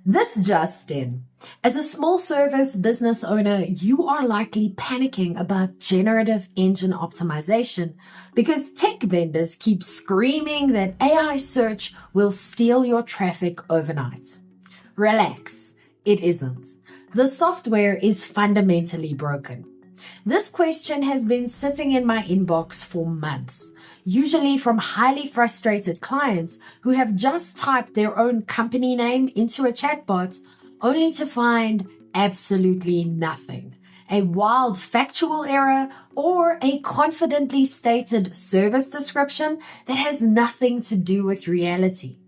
This just in. As a small service business owner, you are likely panicking about generative engine optimization because tech vendors keep screaming that AI search will steal your traffic overnight. Relax, it isn't. The software is fundamentally broken. This question has been sitting in my inbox for months, usually from highly frustrated clients who have just typed their own company name into a chatbot only to find absolutely nothing. A wild factual error or a confidently stated service description that has nothing to do with reality.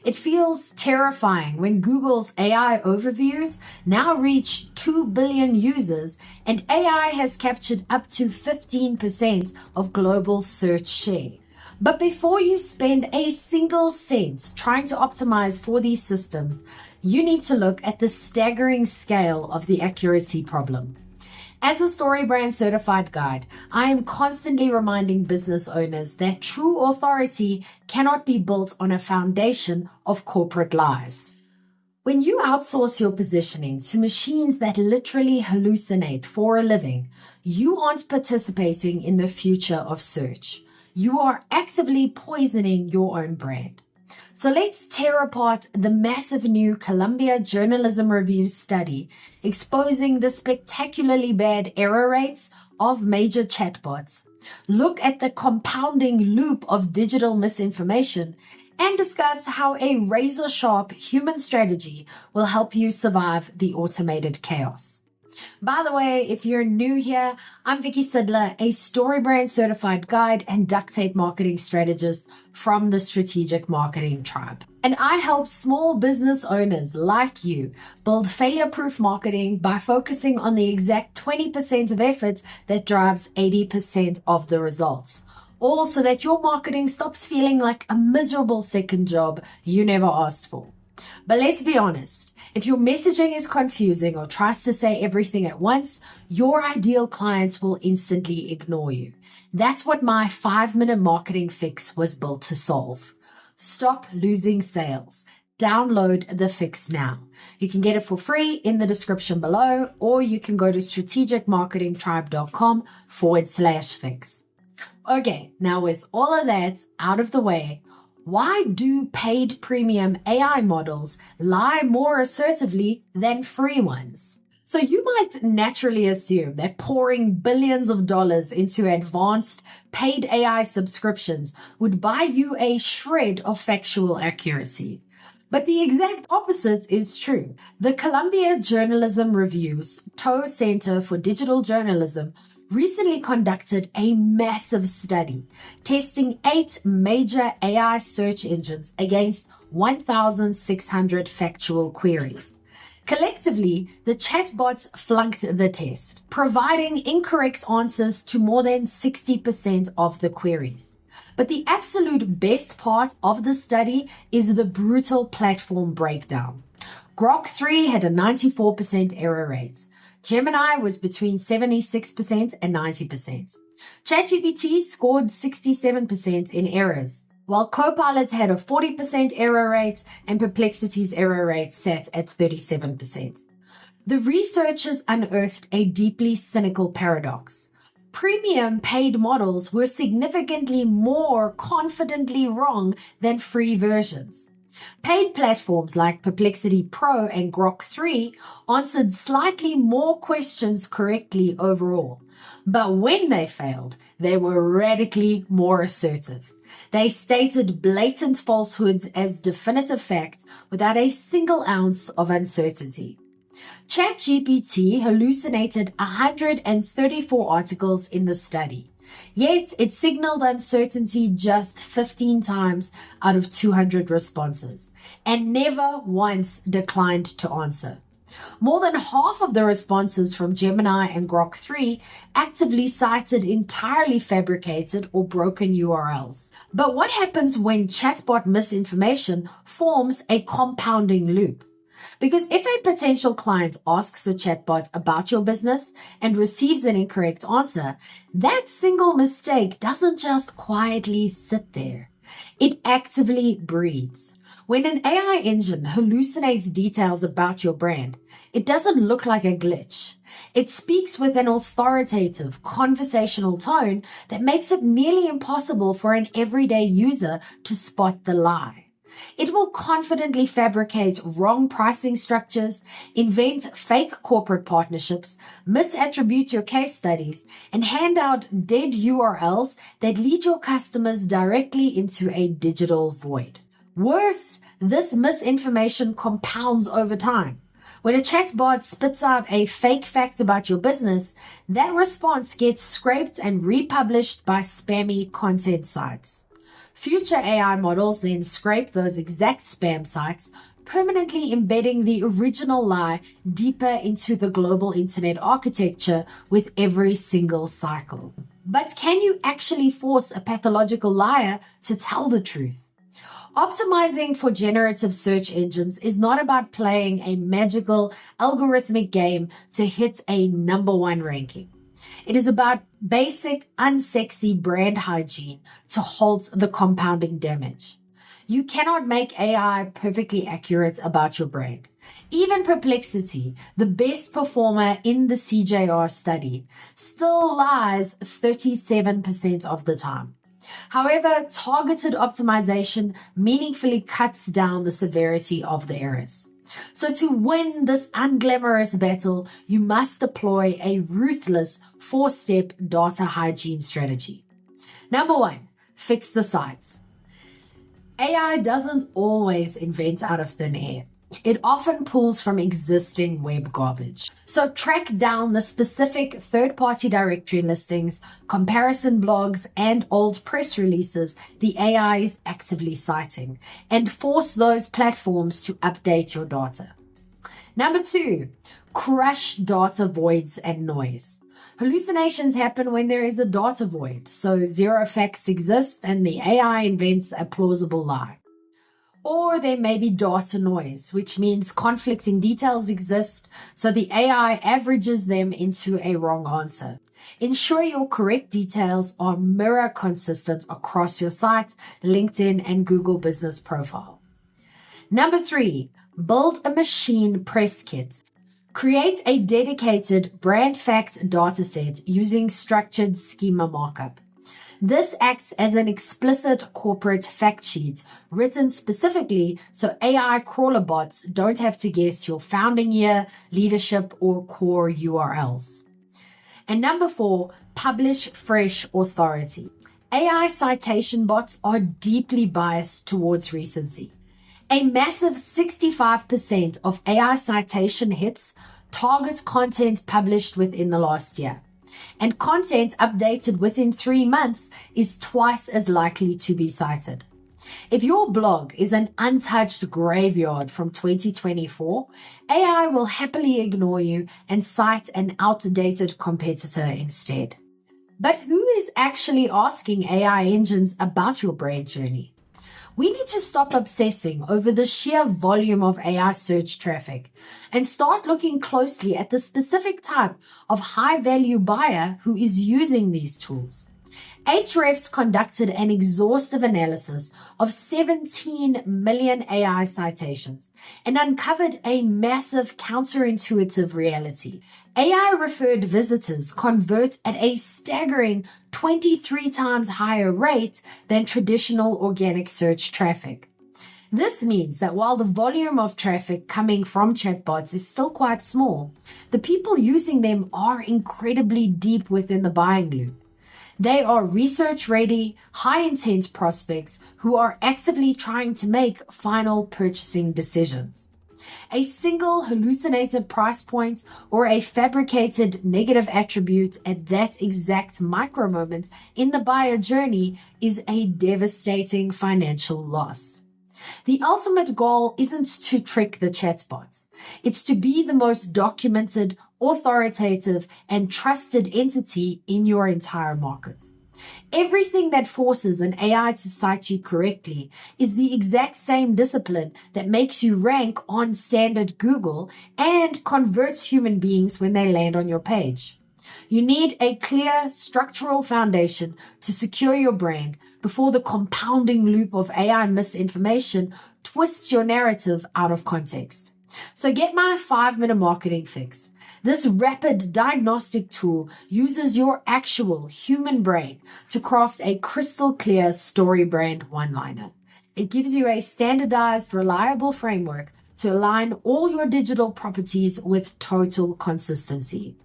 It feels terrifying when Google's AI overviews now reach 2 billion users and AI has captured up to 15% of global search share. But before you spend a single cent trying to optimize for these systems, you need to look at the staggering scale of the accuracy problem. As a StoryBrand certified guide, I am constantly reminding business owners that true authority cannot be built on a foundation of corporate lies. When you outsource your positioning to machines that literally hallucinate for a living, you aren't participating in the future of search. You are actively poisoning your own brand. So let's tear apart the massive new Columbia Journalism Review study exposing the spectacularly bad error rates of major chatbots, look at the compounding loop of digital misinformation, and discuss how a razor-sharp human strategy will help you survive the automated chaos. By the way, if you're new here, I'm Vicky Sidler, a StoryBrand certified guide and duct tape marketing strategist from the Strategic Marketing Tribe. And I help small business owners like you build failure-proof marketing by focusing on the exact 20% of effort that drives 80% of the results. All so that your marketing stops feeling like a miserable second job you never asked for. But let's be honest, if your messaging is confusing or tries to say everything at once, your ideal clients will instantly ignore you. That's what my 5-minute marketing fix was built to solve. Stop losing sales. Download the fix now. You can get it for free in the description below, or you can go to strategicmarketingtribe.com/fix. Okay, now with all of that out of the way, why do paid premium AI models lie more assertively than free ones? So you might naturally assume that pouring billions of dollars into advanced paid AI subscriptions would buy you a shred of factual accuracy. But the exact opposite is true. The Columbia Journalism Review's Tow Center for Digital Journalism recently conducted a massive study testing 8 major AI search engines against 1,600 factual queries. Collectively, the chatbots flunked the test, providing incorrect answers to more than 60% of the queries. But the absolute best part of the study is the brutal platform breakdown. Grok 3 had a 94% error rate. Gemini was between 76% and 90%. ChatGPT scored 67% in errors, while Copilot had a 40% error rate and Perplexity's error rate sat at 37%. The researchers unearthed a deeply cynical paradox. Premium paid models were significantly more confidently wrong than free versions. Paid platforms like Perplexity Pro and Grok 3 answered slightly more questions correctly overall. But when they failed, they were radically more assertive. They stated blatant falsehoods as definitive fact without a single ounce of uncertainty. ChatGPT hallucinated 134 articles in the study, yet it signaled uncertainty just 15 times out of 200 responses, and never once declined to answer. More than half of the responses from Gemini and Grok 3 actively cited entirely fabricated or broken URLs. But what happens when chatbot misinformation forms a compounding loop? Because if a potential client asks a chatbot about your business and receives an incorrect answer, that single mistake doesn't just quietly sit there. It actively breeds. When an AI engine hallucinates details about your brand, it doesn't look like a glitch. It speaks with an authoritative, conversational tone that makes it nearly impossible for an everyday user to spot the lie. It will confidently fabricate wrong pricing structures, invent fake corporate partnerships, misattribute your case studies, and hand out dead URLs that lead your customers directly into a digital void. Worse, this misinformation compounds over time. When a chatbot spits out a fake fact about your business, that response gets scraped and republished by spammy content sites. Future AI models then scrape those exact spam sites, permanently embedding the original lie deeper into the global internet architecture with every single cycle. But can you actually force a pathological liar to tell the truth? Optimizing for generative search engines is not about playing a magical algorithmic game to hit a #1 ranking. It is about basic, unsexy brand hygiene to halt the compounding damage. You cannot make AI perfectly accurate about your brand. Even Perplexity, the best performer in the CJR study, still lies 37% of the time. However, targeted optimization meaningfully cuts down the severity of the errors. So to win this unglamorous battle, you must deploy a ruthless 4-step data hygiene strategy. Number 1, fix the sites. AI doesn't always invent out of thin air. It often pulls from existing web garbage. So track down the specific third-party directory listings, comparison blogs, and old press releases the AI is actively citing, and force those platforms to update your data. Number 2, crush data voids and noise. Hallucinations happen when there is a data void, so zero facts exist and the AI invents a plausible lie. Or there may be data noise, which means conflicting details exist, so the AI averages them into a wrong answer. Ensure your correct details are mirror consistent across your site, LinkedIn, and Google Business Profile. Number 3, build a machine press kit. Create a dedicated brand fact dataset using structured schema markup. This acts as an explicit corporate fact sheet written specifically so AI crawler bots don't have to guess your founding year, leadership, or core URLs. And number 4, publish fresh authority. AI citation bots are deeply biased towards recency. A massive 65% of AI citation hits target content published within the last year. And content updated within 3 months is twice as likely to be cited. If your blog is an untouched graveyard from 2024, AI will happily ignore you and cite an outdated competitor instead. But who is actually asking AI engines about your brand journey? We need to stop obsessing over the sheer volume of AI search traffic and start looking closely at the specific type of high-value buyer who is using these tools. Ahrefs conducted an exhaustive analysis of 17 million AI citations and uncovered a massive counterintuitive reality. AI-referred visitors convert at a staggering 23 times higher rate than traditional organic search traffic. This means that while the volume of traffic coming from chatbots is still quite small, the people using them are incredibly deep within the buying loop. They are research-ready, high-intent prospects who are actively trying to make final purchasing decisions. A single hallucinated price point or a fabricated negative attribute at that exact micro moment in the buyer journey is a devastating financial loss. The ultimate goal isn't to trick the chatbot. It's to be the most documented, authoritative, and trusted entity in your entire market. Everything that forces an AI to cite you correctly is the exact same discipline that makes you rank on standard Google and converts human beings when they land on your page. You need a clear structural foundation to secure your brand before the compounding loop of AI misinformation twists your narrative out of context. So get my 5-minute marketing fix. This rapid diagnostic tool uses your actual human brain to craft a crystal clear story brand one-liner. It gives you a standardized, reliable framework to align all your digital properties with total consistency.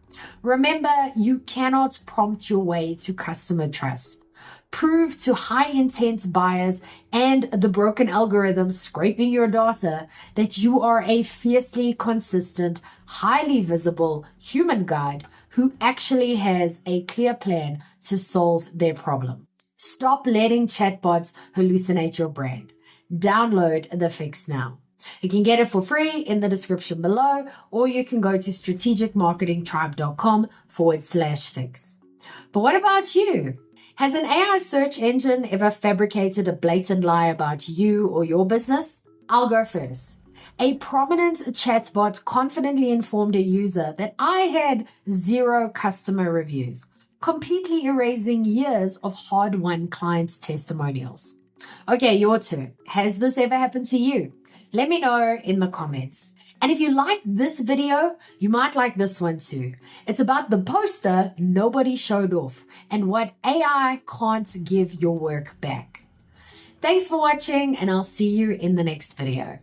Remember, you cannot prompt your way to customer trust. Prove to high-intent buyers and the broken algorithms scraping your data that you are a fiercely consistent, highly visible human guide who actually has a clear plan to solve their problem. Stop letting chatbots hallucinate your brand. Download the fix now. You can get it for free in the description below, or you can go to strategicmarketingtribe.com/fix. But what about you? Has an AI search engine ever fabricated a blatant lie about you or your business? I'll go first. A prominent chatbot confidently informed a user that I had 0 customer reviews, completely erasing years of hard-won clients' testimonials. Okay, your turn. Has this ever happened to you? Let me know in the comments. And if you like this video, you might like this one too. It's about the poster nobody showed off and what AI can't give your work back. Thanks for watching, and I'll see you in the next video.